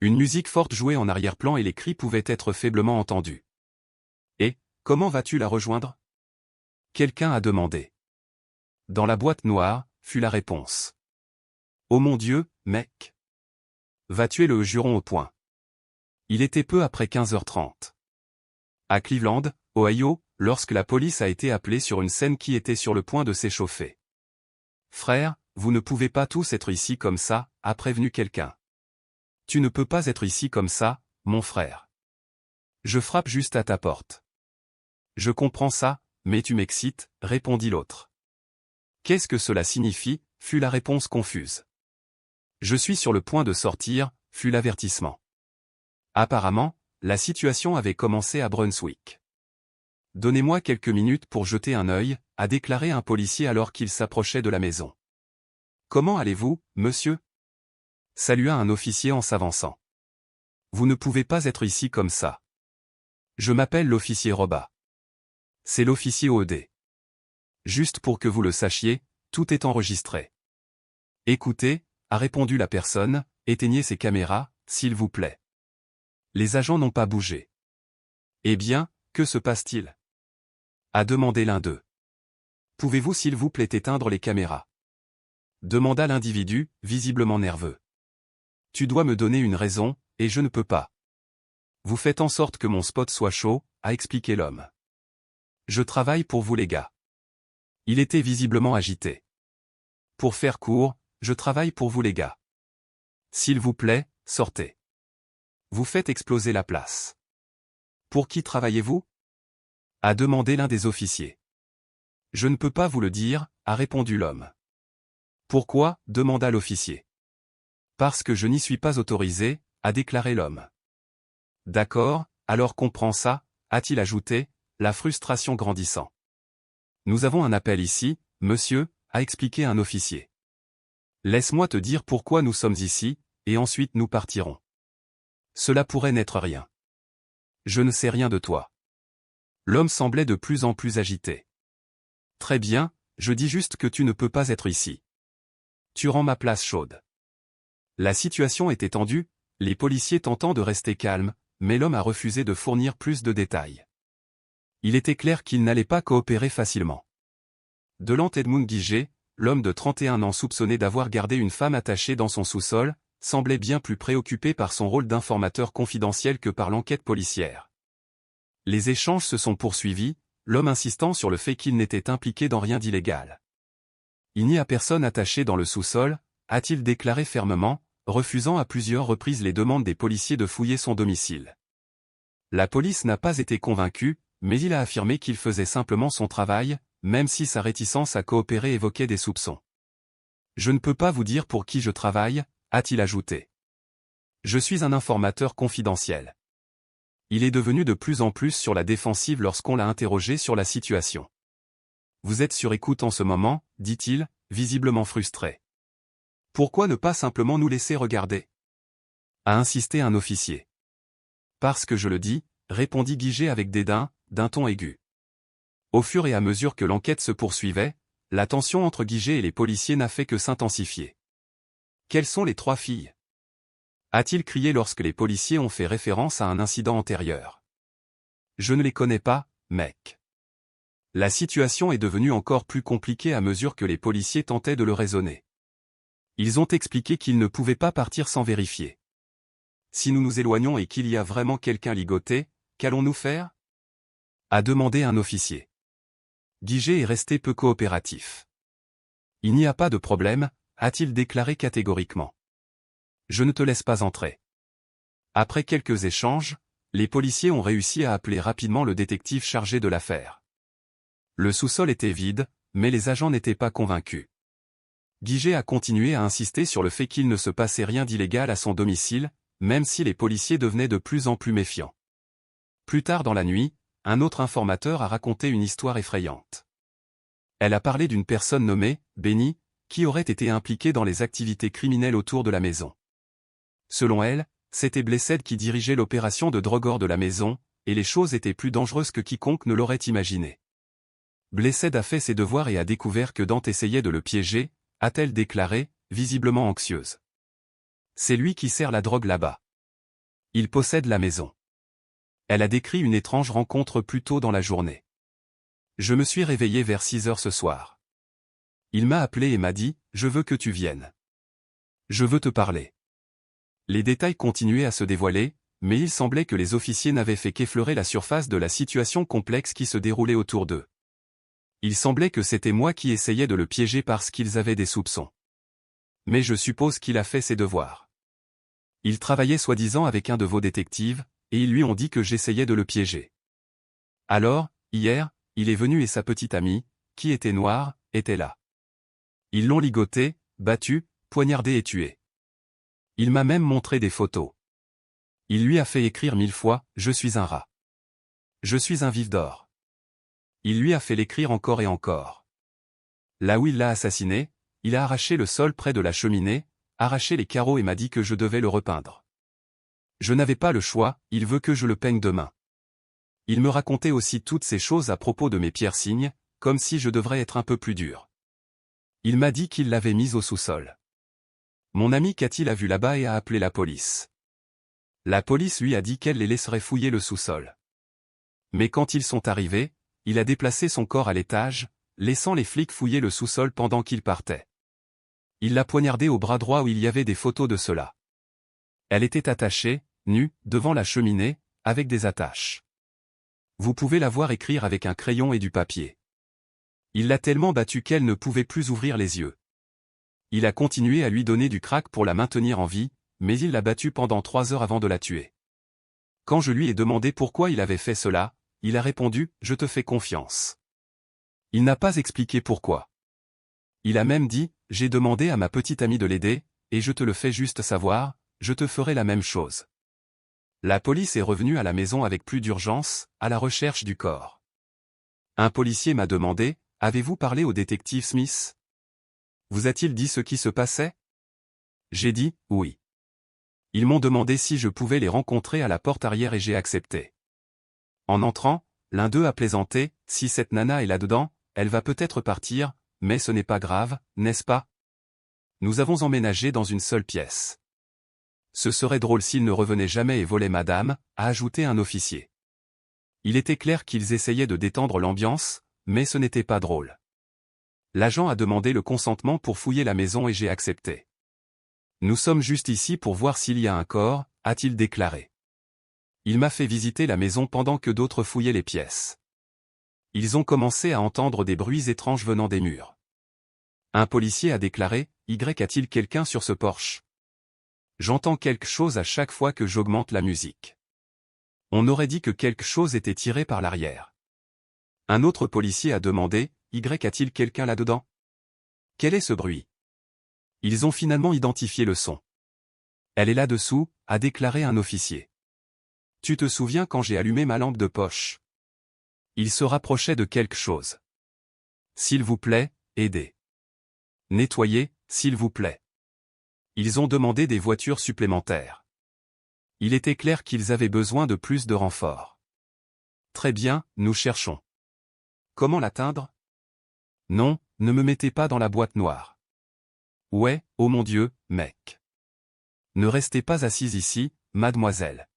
Une musique forte jouait en arrière-plan et les cris pouvaient être faiblement entendus. « Et, comment vas-tu la rejoindre » quelqu'un a demandé. « Dans la boîte noire » fut la réponse. « Oh mon Dieu, mec ! Va tuer le juron au poing. » Il était peu après 15h30. À Cleveland, Ohio, lorsque la police a été appelée sur une scène qui était sur le point de s'échauffer. « Frère, vous ne pouvez pas tous être ici comme ça » a prévenu quelqu'un. « Tu ne peux pas être ici comme ça, mon frère. Je frappe juste à ta porte. »« Je comprends ça, mais tu m'excites » répondit l'autre. « Qu'est-ce que cela signifie » fut la réponse confuse. « Je suis sur le point de sortir » fut l'avertissement. Apparemment, la situation avait commencé à Brunswick. « Donnez-moi quelques minutes pour jeter un œil » a déclaré un policier alors qu'il s'approchait de la maison. « Comment allez-vous, monsieur » salua un officier en s'avançant. « Vous ne pouvez pas être ici comme ça. Je m'appelle l'officier Roba. C'est l'officier OD. Juste pour que vous le sachiez, tout est enregistré. » « Écoutez » a répondu la personne, « éteignez ces caméras, s'il vous plaît. » Les agents n'ont pas bougé. « Eh bien, que se passe-t-il » a demandé l'un d'eux. « Pouvez-vous s'il vous plaît éteindre les caméras » demanda l'individu, visiblement nerveux. « Tu dois me donner une raison, et je ne peux pas. Vous faites en sorte que mon spot soit chaud » a expliqué l'homme. « Je travaille pour vous les gars. » Il était visiblement agité. « Pour faire court, je travaille pour vous les gars. S'il vous plaît, sortez. Vous faites exploser la place. »« Pour qui travaillez-vous » a demandé l'un des officiers. « Je ne peux pas vous le dire » a répondu l'homme. « Pourquoi » demanda l'officier. « Parce que je n'y suis pas autorisé » a déclaré l'homme. « D'accord, alors comprends ça » a-t-il ajouté, la frustration grandissant. « Nous avons un appel ici, monsieur » a expliqué un officier. « Laisse-moi te dire pourquoi nous sommes ici, et ensuite nous partirons. Cela pourrait n'être rien. Je ne sais rien de toi. » L'homme semblait de plus en plus agité. « Très bien, je dis juste que tu ne peux pas être ici. Tu rends ma place chaude. » La situation était tendue, les policiers tentant de rester calmes, mais l'homme a refusé de fournir plus de détails. Il était clair qu'il n'allait pas coopérer facilement. Delent Edmund Guiget, l'homme de 31 ans soupçonné d'avoir gardé une femme attachée dans son sous-sol, semblait bien plus préoccupé par son rôle d'informateur confidentiel que par l'enquête policière. Les échanges se sont poursuivis, l'homme insistant sur le fait qu'il n'était impliqué dans rien d'illégal. « Il n'y a personne attaché dans le sous-sol » a-t-il déclaré fermement, refusant à plusieurs reprises les demandes des policiers de fouiller son domicile. La police n'a pas été convaincue, mais il a affirmé qu'il faisait simplement son travail, même si sa réticence à coopérer évoquait des soupçons. « Je ne peux pas vous dire pour qui je travaille » a-t-il ajouté. « Je suis un informateur confidentiel. » Il est devenu de plus en plus sur la défensive lorsqu'on l'a interrogé sur la situation. « Vous êtes sur écoute en ce moment » dit-il, visiblement frustré. « Pourquoi ne pas simplement nous laisser regarder » a insisté un officier. « Parce que je le dis » répondit Guiget avec dédain, d'un ton aigu. Au fur et à mesure que l'enquête se poursuivait, la tension entre Guiget et les policiers n'a fait que s'intensifier. « Quelles sont les trois filles » a-t-il crié lorsque les policiers ont fait référence à un incident antérieur. « Je ne les connais pas, mec. » La situation est devenue encore plus compliquée à mesure que les policiers tentaient de le raisonner. Ils ont expliqué qu'ils ne pouvaient pas partir sans vérifier. « Si nous nous éloignons et qu'il y a vraiment quelqu'un ligoté, qu'allons-nous faire » a demandé un officier. Guiget est resté peu coopératif. « Il n'y a pas de problème » a-t-il déclaré catégoriquement. « Je ne te laisse pas entrer. » Après quelques échanges, les policiers ont réussi à appeler rapidement le détective chargé de l'affaire. Le sous-sol était vide, mais les agents n'étaient pas convaincus. Guiget a continué à insister sur le fait qu'il ne se passait rien d'illégal à son domicile, même si les policiers devenaient de plus en plus méfiants. Plus tard dans la nuit, un autre informateur a raconté une histoire effrayante. Elle a parlé d'une personne nommée Benny, qui aurait été impliquée dans les activités criminelles autour de la maison. Selon elle, c'était Blessed qui dirigeait l'opération de drogueur de la maison, et les choses étaient plus dangereuses que quiconque ne l'aurait imaginé. Blessed a fait ses devoirs et a découvert que Dante essayait de le piéger, a-t-elle déclaré, visiblement anxieuse. C'est lui qui sert la drogue là-bas. Il possède la maison. Elle a décrit une étrange rencontre plus tôt dans la journée. Je me suis réveillé vers 6 heures ce soir. Il m'a appelé et m'a dit, je veux que tu viennes. Je veux te parler. Les détails continuaient à se dévoiler, mais il semblait que les officiers n'avaient fait qu'effleurer la surface de la situation complexe qui se déroulait autour d'eux. Il semblait que c'était moi qui essayais de le piéger parce qu'ils avaient des soupçons. Mais je suppose qu'il a fait ses devoirs. Il travaillait soi-disant avec un de vos détectives, et ils lui ont dit que j'essayais de le piéger. Alors, hier, il est venu et sa petite amie, qui était noire, était là. Ils l'ont ligoté, battu, poignardé et tué. Il m'a même montré des photos. Il lui a fait écrire 1000 fois « Je suis un rat. Je suis un vif d'or ». Il lui a fait l'écrire encore et encore. Là où il l'a assassiné, il a arraché le sol près de la cheminée, arraché les carreaux et m'a dit que je devais le repeindre. Je n'avais pas le choix, il veut que je le peigne demain. Il me racontait aussi toutes ces choses à propos de mes piercings, comme si je devrais être un peu plus dur. Il m'a dit qu'il l'avait mise au sous-sol. Mon ami Cathy l'a vu là-bas et a appelé la police. La police lui a dit qu'elle les laisserait fouiller le sous-sol. Mais quand ils sont arrivés, il a déplacé son corps à l'étage, laissant les flics fouiller le sous-sol pendant qu'il partait. Il l'a poignardée au bras droit où il y avait des photos de cela. Elle était attachée, nue, devant la cheminée, avec des attaches. Vous pouvez la voir écrire avec un crayon et du papier. Il l'a tellement battue qu'elle ne pouvait plus ouvrir les yeux. Il a continué à lui donner du crack pour la maintenir en vie, mais il l'a battue pendant 3 heures avant de la tuer. Quand je lui ai demandé pourquoi il avait fait cela, il a répondu « Je te fais confiance ». Il n'a pas expliqué pourquoi. Il a même dit « J'ai demandé à ma petite amie de l'aider, et je te le fais juste savoir, je te ferai la même chose ». La police est revenue à la maison avec plus d'urgence, à la recherche du corps. Un policier m'a demandé « Avez-vous parlé au détective Smith ? Vous a-t-il dit ce qui se passait ?» J'ai dit « Oui ». Ils m'ont demandé si je pouvais les rencontrer à la porte arrière et j'ai accepté. En entrant, l'un d'eux a plaisanté « Si cette nana est là-dedans, elle va peut-être partir, mais ce n'est pas grave, n'est-ce pas ? Nous avons emménagé dans une seule pièce. Ce serait drôle s'ils ne revenaient jamais et volaient madame, a ajouté un officier. Il était clair qu'ils essayaient de détendre l'ambiance, mais ce n'était pas drôle. L'agent a demandé le consentement pour fouiller la maison et j'ai accepté. Nous sommes juste ici pour voir s'il y a un corps, a-t-il déclaré. Il m'a fait visiter la maison pendant que d'autres fouillaient les pièces. Ils ont commencé à entendre des bruits étranges venant des murs. Un policier a déclaré « Y a-t-il quelqu'un sur ce porche ? J'entends quelque chose à chaque fois que j'augmente la musique. » On aurait dit que quelque chose était tiré par l'arrière. Un autre policier a demandé « Y a-t-il quelqu'un là-dedans ? Quel est ce bruit ? » Ils ont finalement identifié le son. Elle est là-dessous, a déclaré un officier. Tu te souviens quand j'ai allumé ma lampe de poche ? Il se rapprochait de quelque chose. S'il vous plaît, aidez. Nettoyez, s'il vous plaît. Ils ont demandé des voitures supplémentaires. Il était clair qu'ils avaient besoin de plus de renforts. Très bien, nous cherchons. Comment l'atteindre ? Non, ne me mettez pas dans la boîte noire. Ouais, oh mon Dieu, mec. Ne restez pas assise ici, mademoiselle.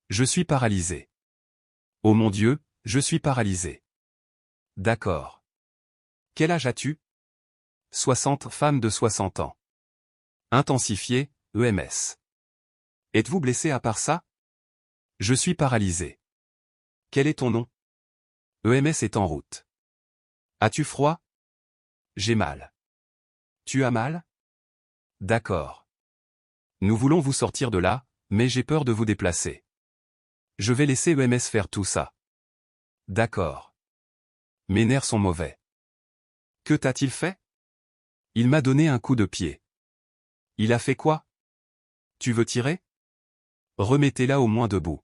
Je suis paralysé. Oh mon Dieu, je suis paralysé. D'accord. Quel âge as-tu ? 60, femme de 60 ans. Intensifié, EMS. Êtes-vous blessé à part ça ? Je suis paralysé. Quel est ton nom ? EMS est en route. As-tu froid ? J'ai mal. Tu as mal ? D'accord. Nous voulons vous sortir de là, mais j'ai peur de vous déplacer. Je vais laisser EMS faire tout ça. D'accord. Mes nerfs sont mauvais. Que t'a-t-il fait ? Il m'a donné un coup de pied. Il a fait quoi ? Tu veux tirer ? Remettez-la au moins debout.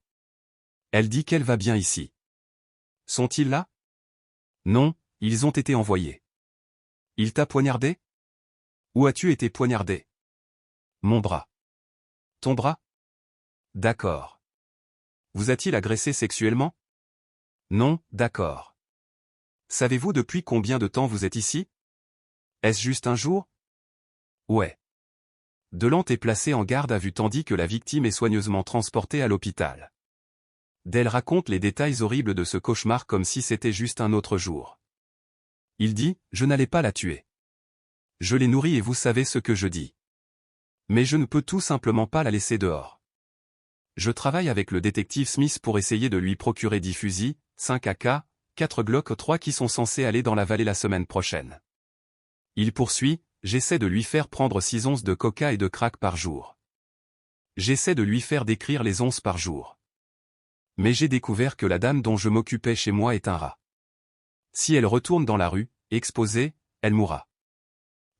Elle dit qu'elle va bien ici. Sont-ils là ? Non, ils ont été envoyés. Il t'a poignardé ? Où as-tu été poignardé ? Mon bras. Ton bras ? D'accord. Vous a-t-il agressé sexuellement ? Non, d'accord. Savez-vous depuis combien de temps vous êtes ici ? Est-ce juste un jour ? Ouais. Delante est placé en garde à vue tandis que la victime est soigneusement transportée à l'hôpital. Dell raconte les détails horribles de ce cauchemar comme si c'était juste un autre jour. Il dit, je n'allais pas la tuer. Je l'ai nourrie et vous savez ce que je dis. Mais je ne peux tout simplement pas la laisser dehors. Je travaille avec le détective Smith pour essayer de lui procurer 10 fusils, 5 AK, 4 Glock 3 qui sont censés aller dans la vallée la semaine prochaine. Il poursuit, j'essaie de lui faire prendre 6 onces de coca et de crack par jour. J'essaie de lui faire décrire les onces par jour. Mais j'ai découvert que la dame dont je m'occupais chez moi est un rat. Si elle retourne dans la rue, exposée, elle mourra.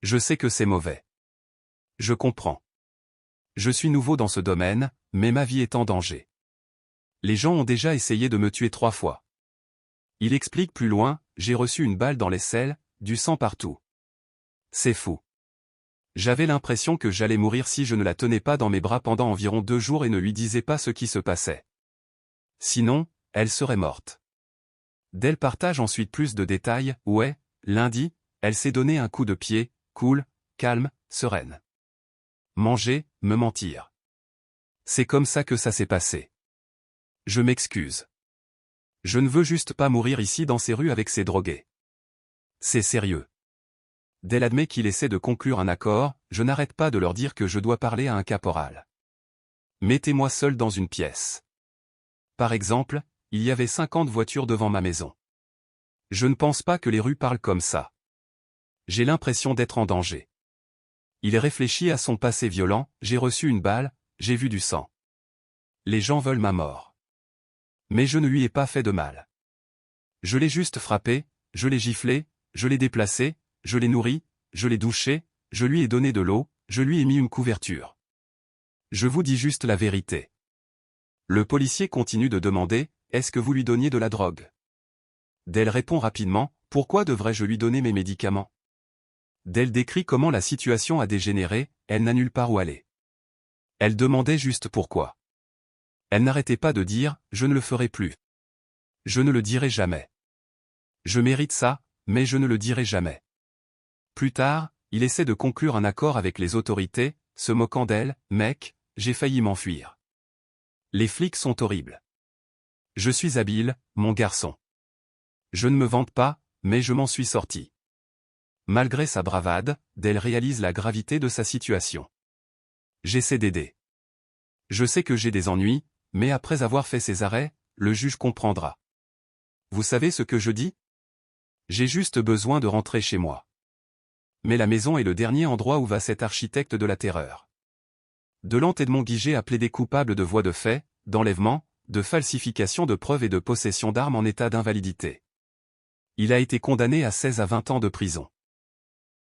Je sais que c'est mauvais. Je comprends. Je suis nouveau dans ce domaine, mais ma vie est en danger. Les gens ont déjà essayé de me tuer 3 fois. Il explique plus loin, j'ai reçu une balle dans l'aisselle, du sang partout. C'est fou. J'avais l'impression que j'allais mourir si je ne la tenais pas dans mes bras pendant environ 2 jours et ne lui disais pas ce qui se passait. Sinon, elle serait morte. Dell partage ensuite plus de détails, ouais, lundi, elle s'est donné un coup de pied, cool, calme, sereine. Manger, me mentir. C'est comme ça que ça s'est passé. Je m'excuse. Je ne veux juste pas mourir ici dans ces rues avec ces drogués. C'est sérieux. Dell admet qu'il essaie de conclure un accord, je n'arrête pas de leur dire que je dois parler à un caporal. Mettez-moi seul dans une pièce. Par exemple, il y avait 50 voitures devant ma maison. Je ne pense pas que les rues parlent comme ça. J'ai l'impression d'être en danger. Il réfléchit à son passé violent, j'ai reçu une balle, j'ai vu du sang. Les gens veulent ma mort. Mais je ne lui ai pas fait de mal. Je l'ai juste frappé, je l'ai giflé, je l'ai déplacé, je l'ai nourri, je l'ai douché, je lui ai donné de l'eau, je lui ai mis une couverture. Je vous dis juste la vérité. Le policier continue de demander, est-ce que vous lui donniez de la drogue? Dell répond rapidement, pourquoi devrais-je lui donner mes médicaments? Dell décrit comment la situation a dégénéré, elle n'a nulle part où aller. Elle demandait juste pourquoi. Elle n'arrêtait pas de dire, je ne le ferai plus. Je ne le dirai jamais. Je mérite ça, mais je ne le dirai jamais. Plus tard, il essaie de conclure un accord avec les autorités, se moquant d'elle, mec, j'ai failli m'enfuir. Les flics sont horribles. Je suis habile, mon garçon. Je ne me vante pas, mais je m'en suis sorti. Malgré sa bravade, Dell réalise la gravité de sa situation. J'essaie d'aider. Je sais que j'ai des ennuis, mais après avoir fait ces arrêts, le juge comprendra. Vous savez ce que je dis? J'ai juste besoin de rentrer chez moi. Mais la maison est le dernier endroit où va cet architecte de la terreur. Delante Edmond Guiget a plaidé coupable de voies de fait, d'enlèvement, de falsification de preuves et de possession d'armes en état d'invalidité. Il a été condamné à 16 à 20 ans de prison.